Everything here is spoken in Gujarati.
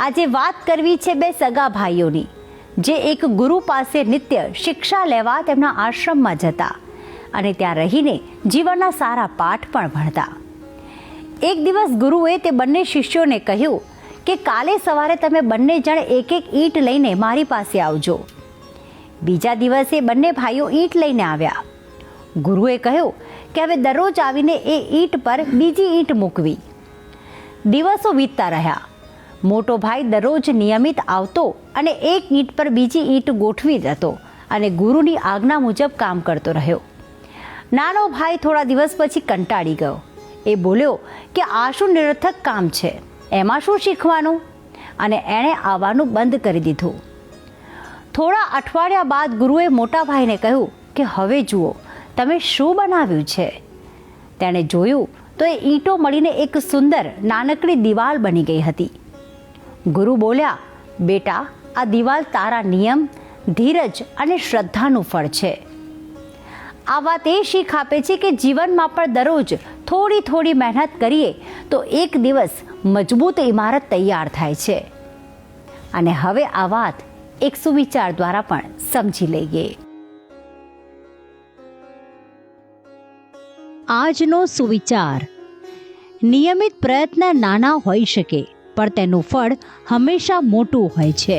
આજે વાત કરવી છે બે સગા ભાઈઓની, જે એક ગુરુ પાસે નિત્ય શિક્ષા લેવા તેમના આશ્રમમાં જતા અને ત્યાં રહીને જીવનના સારા પાઠ પણ ભણતા. એક દિવસ ગુરુએ તે બંને શિષ્યોને કહ્યું કે કાલે સવારે તમે બંને જણ એક એક ઈંટ લઈને મારી પાસે આવજો. બીજા દિવસે બંને ભાઈઓ ઈંટ લઈને આવ્યા. ગુરુએ કહ્યું કે હવે દરરોજ આવીને એ ઈંટ પર બીજી ઈંટ મૂકવી. દિવસો વીતતા રહ્યા. મોટો ભાઈ દરરોજ નિયમિત આવતો અને એક ઈંટ પર બીજી ઈંટ ગોઠવી જતો અને ગુરુની આજ્ઞા મુજબ કામ કરતો રહ્યો. નાનો ભાઈ થોડા દિવસ પછી કંટાળી ગયો. એ બોલ્યો કે આ શું નિરર્થક કામ છે, એમાં શું શીખવાનું, અને એણે આવવાનું બંધ કરી દીધું. થોડા અઠવાડિયા બાદ ગુરુએ મોટા ભાઈને કહ્યું કે હવે જુઓ તમે શું બનાવ્યું છે. તેણે જોયું તો એ ઈંટો મળીને એક સુંદર નાનકડી દિવાલ બની ગઈ હતી. ગુરુ બોલ્યા, બેટા, આ દિવાલ તારા નિયમ, ધીરજ અને શ્રદ્ધાનું ફળ છે. આ વાત એ શીખ આપે છે કે જીવનમાં પણ દરરોજ થોડી થોડી મહેનત કરીએ તો એક દિવસ મજબૂત ઇમારત તૈયાર થાય છે. અને હવે આ વાત એક સુવિચાર દ્વારા પણ સમજી લઈએ. આજનો સુવિચાર: નિયમિત પ્રયત્ન નાના હોઈ શકે, પણ તેનું ફળ હંમેશા મોટું હોય છે.